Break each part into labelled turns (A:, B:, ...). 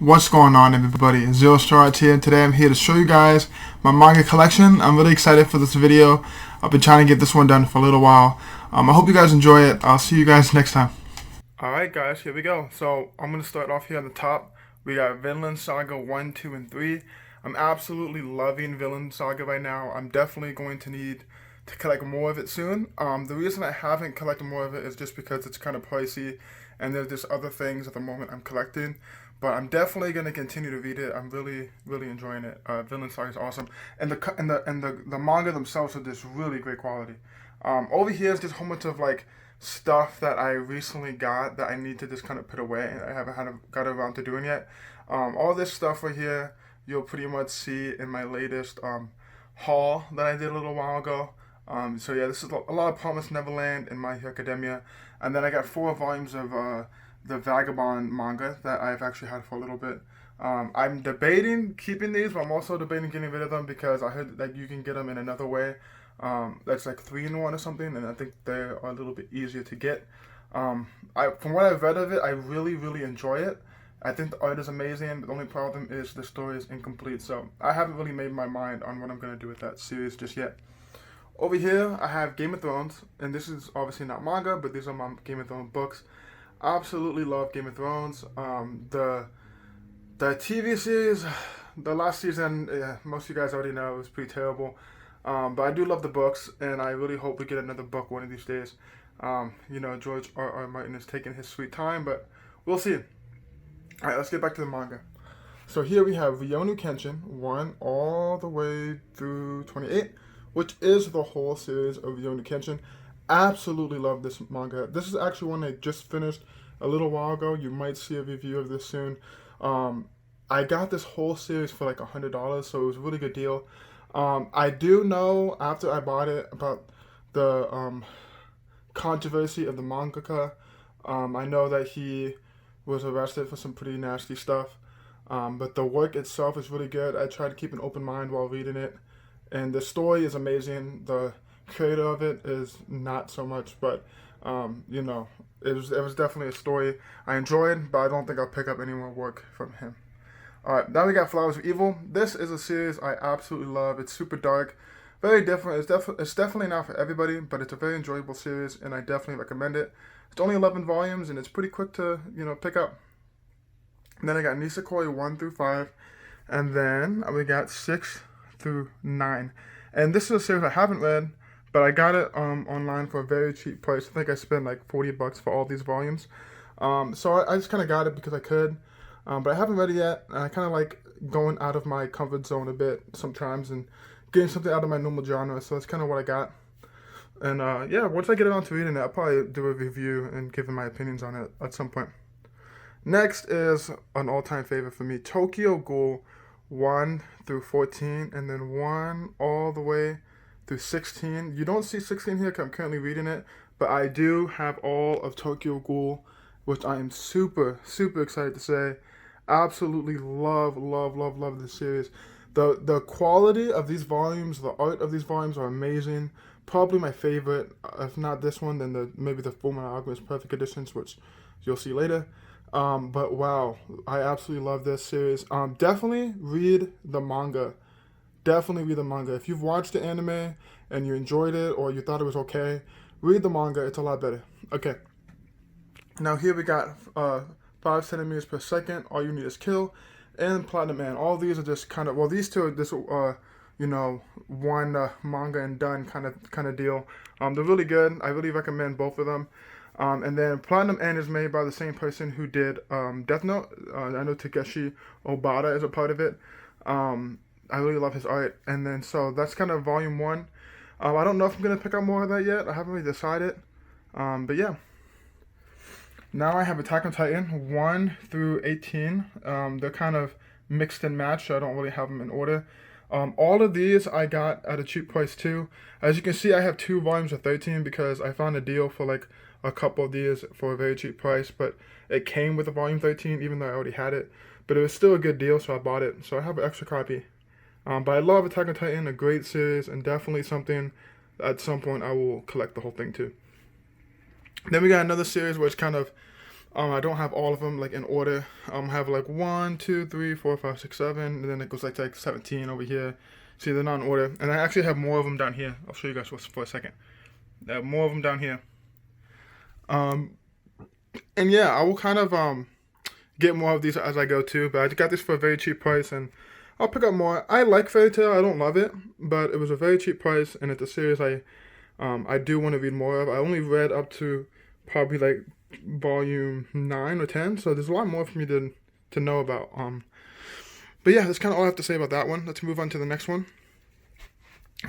A: What's going on, everybody? Zero Star here, and today I'm here to show you guys my manga collection. I'm really excited for this video. I've been trying to get this one done for a little while. I hope you guys enjoy it. I'll see you guys next time. Alright guys, here we go. So I'm going to start off here at the top. We got Vinland Saga 1, 2, and 3. I'm absolutely loving Vinland Saga right now. I'm definitely going to need to collect more of it soon. The reason I haven't collected more of it is just because it's kind of pricey, and there's just other things at the moment I'm collecting. But I'm definitely gonna continue to read it. I'm really enjoying it. Vinland Saga is awesome, and the manga themselves are just really great quality. Over here is just a whole bunch of like stuff that I recently got that I need to just kind of put away, and I haven't got around to doing yet. All this stuff right here you'll pretty much see in my latest haul that I did a little while ago. So yeah, this is a lot of Promised Neverland and My Hero Academia, and then I got 4 volumes of the Vagabond manga that I've actually had for a little bit. I'm debating keeping these, but I'm also debating getting rid of them because I heard that you can get them in another way. That's like 3-in-1 or something, and I think they are a little bit easier to get. From what I've read of it, I really enjoy it. I think the art is amazing, but the only problem is the story is incomplete, so I haven't really made my mind on what I'm going to do with that series just yet. Over here, I have Game of Thrones, and this is obviously not manga, but these are my Game of Thrones books. Absolutely love Game of Thrones. The TV series, the last season, most of you guys already know, it was pretty terrible. But I do love the books, and I really hope we get another book one of these days. George R.R. Martin is taking his sweet time, but we'll see. Alright, let's get back to the manga. So here we have Rurouni Kenshin 1 all the way through 28, which is the whole series of Rurouni Kenshin. Absolutely love this manga. This is actually one I just finished a little while ago. You might see a review of this soon. I got this whole series for like $100, so it was a really good deal. I do know after I bought it about the controversy of the mangaka. I know that he was arrested for some pretty nasty stuff, but the work itself is really good. I try to keep an open mind while reading it, and the story is amazing. The creator of it is not so much, but it was definitely a story I enjoyed, but I don't think I'll pick up any more work from him. Alright, now we got Flowers of Evil. This is a series I absolutely love. It's super dark, very different. It's definitely not for everybody, but it's a very enjoyable series, and I definitely recommend it. It's only 11 volumes, and it's pretty quick to pick up. And then I got Nisekoi 1 through 5, and then we got 6 through 9. And this is a series I haven't read, but I got it online for a very cheap price. I think I spent like $40 for all these volumes. So I just kind of got it because I could. But I haven't read it yet. And I kind of like going out of my comfort zone a bit sometimes and getting something out of my normal genre. So that's kind of what I got. And once I get around to reading it, I'll probably do a review and give my opinions on it at some point. Next is an all-time favorite for me, Tokyo Ghoul 1 through 14, and then 1 all the way through 16. You don't see 16 here because I'm currently reading it, but I do have all of Tokyo Ghoul, which I am super excited to say. Absolutely love this series. The quality of these volumes, the art of these volumes are amazing. Probably my favorite. If not this one, then maybe the Fullmetal Alchemist Perfect Editions, which you'll see later. But wow, I absolutely love this series. Definitely read the manga. Definitely read the manga. If you've watched the anime and you enjoyed it or you thought it was okay, read the manga. It's a lot better. Okay. Now here we got 5 centimeters per second. All You Need Is Kill and Platinum Man. All these are just kind of, well, these two are just one manga and done kind of deal. They're really good. I really recommend both of them. And then Platinum End is made by the same person who did Death Note. I know Takeshi Obata is a part of it. I really love his art. And then so that's kind of volume 1. I don't know if I'm going to pick up more of that yet. I haven't really decided. But yeah. Now I have Attack on Titan 1 through 18. They're kind of mixed and matched, so I don't really have them in order. All of these I got at a cheap price too. As you can see, I have 2 volumes of 13 because I found a deal for like a couple of these for a very cheap price, but it came with a volume 13 even though I already had it. But it was still a good deal, so I bought it. So I have an extra copy. But I love Attack on Titan, a great series, and definitely something at some point I will collect the whole thing too. Then we got another series which kind of I don't have all of them like in order. I have like 1, 2, 3, 4, 5, 6, 7, and then it goes like 17 over here. See, they're not in order, and I actually have more of them down here. I'll show you guys for a second. I have more of them down here. And yeah, I will kind of get more of these as I go too. But I got this for a very cheap price, and I'll pick up more. I like Fairy Tail. I don't love it, but it was a very cheap price, and it's a series I do want to read more of. I only read up to probably like volume 9 or 10, so there's a lot more for me to know about. But yeah, that's kind of all I have to say about that one. Let's move on to the next one.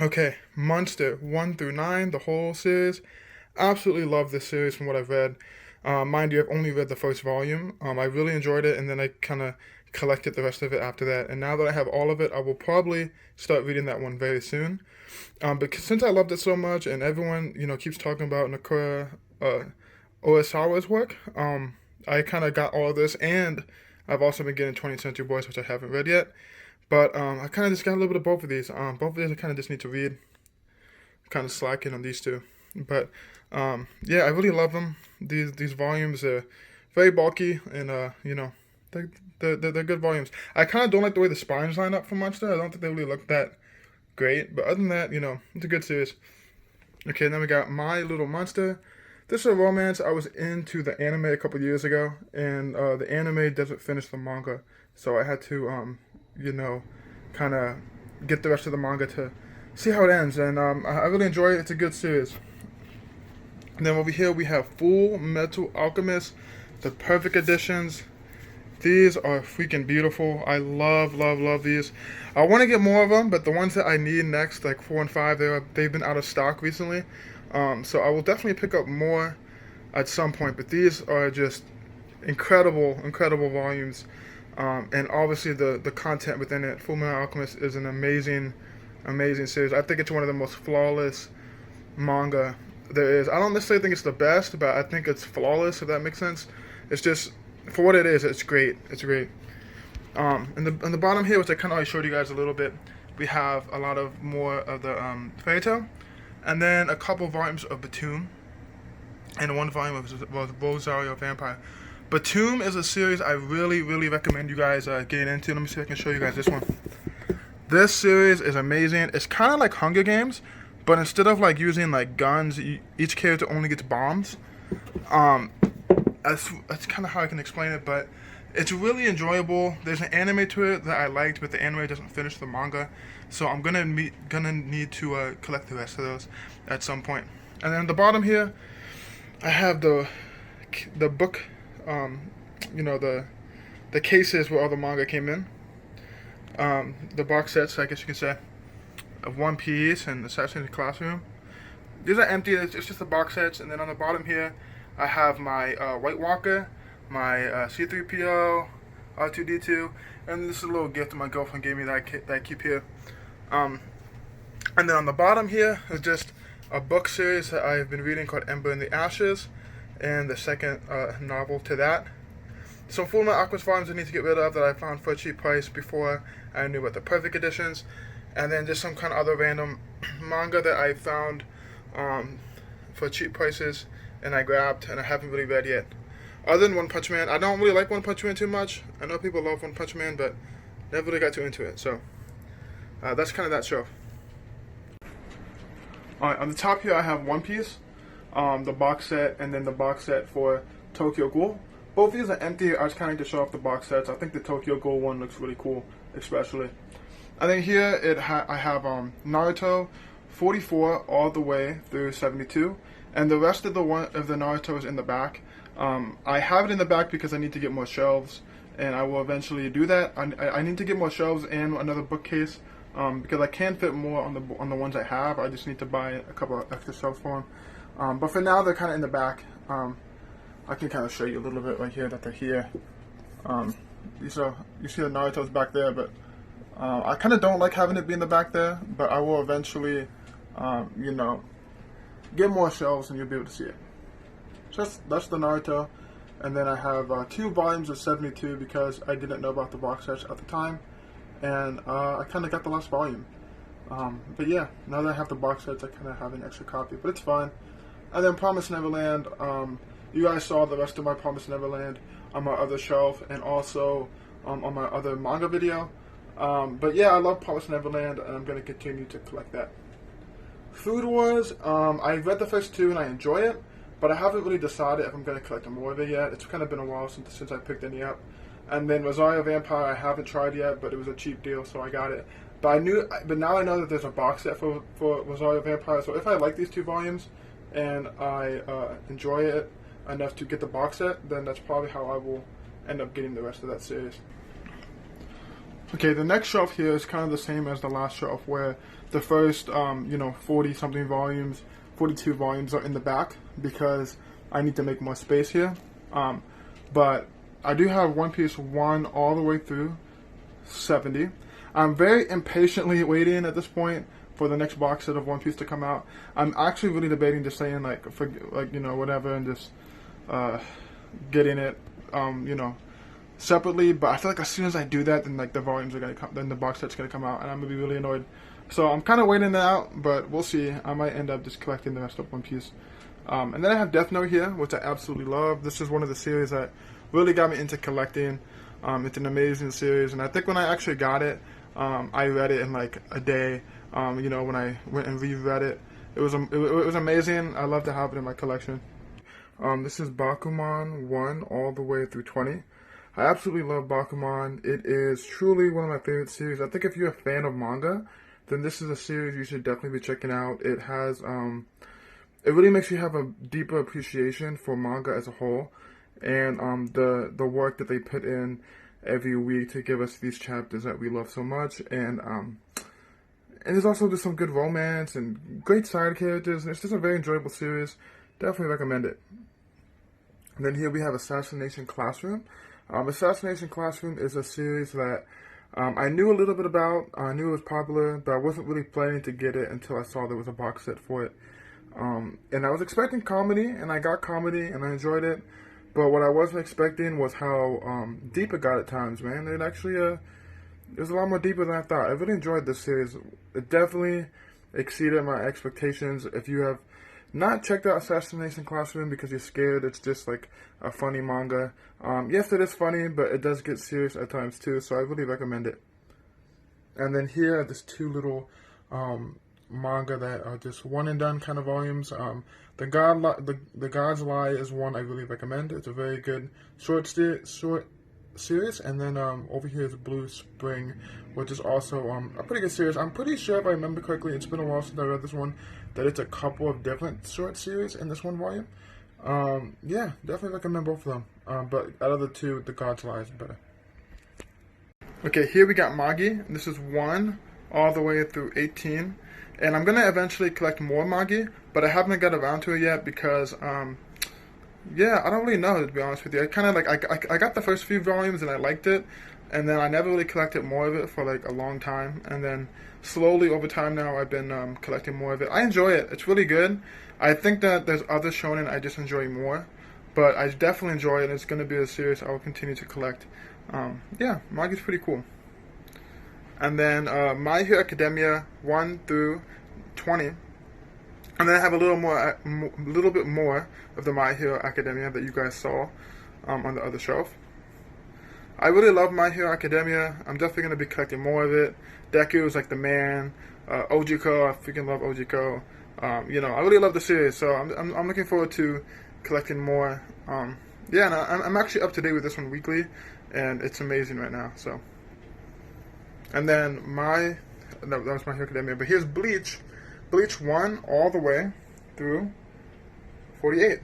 A: Okay, Monster 1 through 9, the whole series. Absolutely love this series from what I've read. Mind you, I've only read the first volume. I really enjoyed it, and then I kind of collected the rest of it after that. And now that I have all of it, I will probably start reading that one very soon. But since I loved it so much, and everyone keeps talking about Nakura Urasawa's work, I kind of got all of this, and I've also been getting 20th Century Boys, which I haven't read yet. But I kind of just got a little bit of both of these. Both of these I kind of just need to read. I'm kind of slacking on these two. But yeah, I really love them. These volumes are very bulky, and they're good volumes. I kind of don't like the way the spines line up for Monster. I don't think they really look that great. But other than that, it's a good series. Okay, then we got My Little Monster. This is a romance. I was into the anime a couple years ago, and the anime doesn't finish the manga, so I had to kind of get the rest of the manga to see how it ends. And I really enjoy it. It's a good series. And then over here we have Full Metal Alchemist, the perfect editions. These are freaking beautiful. I love these. I want to get more of them, but the ones that I need next, like 4 and 5, they've been out of stock recently. So I will definitely pick up more at some point. But these are just incredible volumes. And obviously the content within it. Full Metal Alchemist is an amazing series. I think it's one of the most flawless manga there is. I don't necessarily think it's the best, but I think it's flawless, if that makes sense. It's just, for what it is, it's great. It's great. And the bottom here, which I kind of already showed you guys a little bit, we have a lot of more of the Fairy Tail, and then a couple volumes of Btooom, and one volume of Rosario Vampire. Btooom is a series I really recommend you guys getting into. Let me see if I can show you guys this one. This series is amazing. It's kind of like Hunger Games, but instead of like using like guns, each character only gets bombs. That's kind of how I can explain it, but it's really enjoyable. There's an anime to it that I liked, but the anime doesn't finish the manga, so I'm gonna need to collect the rest of those at some point. And then at the bottom here, I have the book, the cases where all the manga came in. The box sets, I guess you can say, of One Piece and Assassination Classroom. These are empty. It's just the box sets. And then on the bottom here, I have my White Walker, my C-3PO, R2-D2, and this is a little gift that my girlfriend gave me that I keep here. And then on the bottom here is just a book series that I've been reading called Ember in the Ashes, and the second novel to that. Some Full Metal Alchemist volumes I need to get rid of that I found for a cheap price before I knew about the perfect editions. And then just some kind of other random manga that I found for cheap prices and I grabbed and I haven't really read yet. Other than One Punch Man, I don't really like One Punch Man too much. I know people love One Punch Man, but never really got too into it. So that's kind of that show. Alright, on the top here I have One Piece, the box set, and then the box set for Tokyo Ghoul. Both of these are empty. I was kind of to show off the box sets. I think the Tokyo Ghoul one looks really cool, especially. And then here I have Naruto 44 all the way through 72, and the rest of the Naruto is in the back. I have it in the back because I need to get more shelves, and I will eventually do that. I need to get more shelves and another bookcase because I can fit more on the ones I have. I just need to buy a couple of extra shelves for them. But for now, they're kind of in the back. I can kind of show you a little bit right here that they're here. You see the Naruto's back there, but I kind of don't like having it be in the back there, but I will eventually, get more shelves and you'll be able to see it. That's the Naruto. And then I have 2 volumes of 72 because I didn't know about the box sets at the time. And I kind of got the last volume. But yeah, now that I have the box sets, I kind of have an extra copy, but it's fine. And then Promised Neverland, You guys saw the rest of my Promised Neverland on my other shelf, and also on my other manga video. But yeah, I love Promised Neverland, and I'm going to continue to collect that. Food Wars, I read the first two and I enjoy it, but I haven't really decided if I'm going to collect more of it yet. It's kind of been a while since I picked any up. And then Rosario Vampire, I haven't tried yet, but it was a cheap deal, so I got it. But now I know that there's a box set for Rosario Vampire, so if I like these two volumes and I enjoy it enough to get the box set, then that's probably how I will end up getting the rest of that series. Okay, the next shelf here is kind of the same as the last shelf, where the first 40 something volumes, 42 volumes are in the back because I need to make more space here. But I do have One Piece 1 all the way through 70. I'm very impatiently waiting at this point for the next box set of One Piece to come out. I'm actually really debating just saying whatever, and just getting it separately. But I feel like as soon as I do that, then the volumes are gonna come, then the box set's gonna come out, and I'm gonna be really annoyed. So I'm kind of waiting that out, but we'll see. I might end up just collecting the rest of One Piece. And then I have Death Note here, which I absolutely love. This is one of the series that really got me into collecting. It's an amazing series, and I think when I actually got it, I read it in like a day. When I went and reread it, it was amazing. I love to have it in my collection. This is Bakuman 1 all the way through 20. I absolutely love Bakuman. It is truly one of my favorite series. I think if you're a fan of manga, then this is a series you should definitely be checking out. It has, it really makes you have a deeper appreciation for manga as a whole, and the work that they put in every week to give us these chapters that we love so much, and there's also just some good romance and great side characters, and it's just a very enjoyable series. Definitely recommend it. And then here we have Assassination Classroom. Assassination Classroom is a series that I knew a little bit about. I knew it was popular, but I wasn't really planning to get it until I saw there was a box set for it. And I was expecting comedy, and I got comedy, and I enjoyed it. But what I wasn't expecting was how deep it got at times, man. It actually it was a lot more deeper than I thought. I really enjoyed this series. It definitely exceeded my expectations. If you have not checked out Assassination Classroom because you're scared, it's just like a funny manga. Yes, it is funny, but it does get serious at times too, so I really recommend it. And then here are just two little manga that are just one and done kind of volumes. The God's Lie is one I really recommend. It's a very good short series. And then over here is Blue Spring, which is also a pretty good series. I'm pretty sure, if I remember correctly, it's been a while since I read this one, that it's a couple of different short series in this one volume. Yeah, definitely recommend both of them. But out of the two, the God's Lie is better. Okay, here we got Magi. This is 1 all the way through 18. And I'm going to eventually collect more Magi, but I haven't got around to it yet because, yeah, I don't really know, to be honest with you. I kind of I got the first few volumes and I liked it, and then I never really collected more of it for like a long time. And then slowly over time now I've been collecting more of it. I enjoy it. It's really good. I think that there's other shonen I just enjoy more, but I definitely enjoy it. It's going to be a series I will continue to collect. Yeah, Magi's pretty cool. And then My Hero Academia 1 through 20. And then I have a little bit more of the My Hero Academia that you guys saw on the other shelf. I really love My Hero Academia. I'm definitely going to be collecting more of it. Deku is like the man. Ojiko, I freaking love Ojiko. I really love the series, so I'm looking forward to collecting more. Yeah, and I'm actually up to date with this one weekly, and it's amazing right now. So. And then that was My Hero Academia. But here's Bleach. Bleach 1 all the way through 48.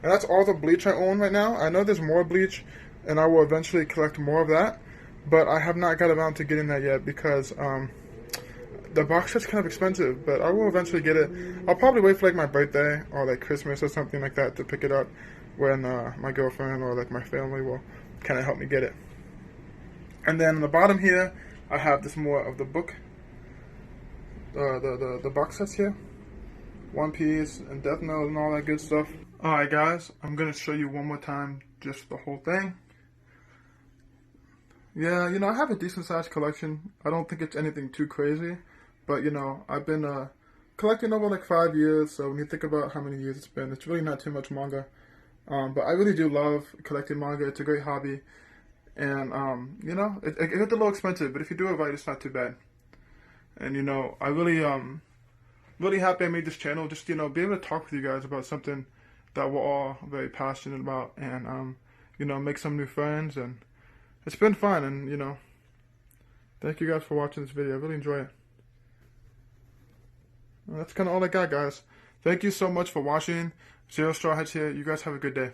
A: And that's all the Bleach I own right now. I know there's more Bleach, and I will eventually collect more of that. But I have not got around to getting that yet because the box set's kind of expensive. But I will eventually get it. I'll probably wait for like my birthday or like Christmas or something like that to pick it up when my girlfriend or like my family will kind of help me get it. And then on the bottom here, I have this more of the book, the box sets here, One Piece and Death Note and all that good stuff. Alright guys, I'm going to show you one more time just the whole thing. Yeah, I have a decent sized collection. I don't think it's anything too crazy, but I've been collecting over like 5 years, so when you think about how many years it's been, it's really not too much manga. But I really do love collecting manga. It's a great hobby. And, you know, it gets a little expensive, but if you do it right, it's not too bad. And, you know, I really, really happy I made this channel. Just, you know, be able to talk with you guys about something that we're all very passionate about. And, you know, make some new friends. And it's been fun. And, you know, thank you guys for watching this video. I really enjoy it. And that's kind of all I got, guys. Thank you so much for watching. Zero Straw Hats here. You guys have a good day.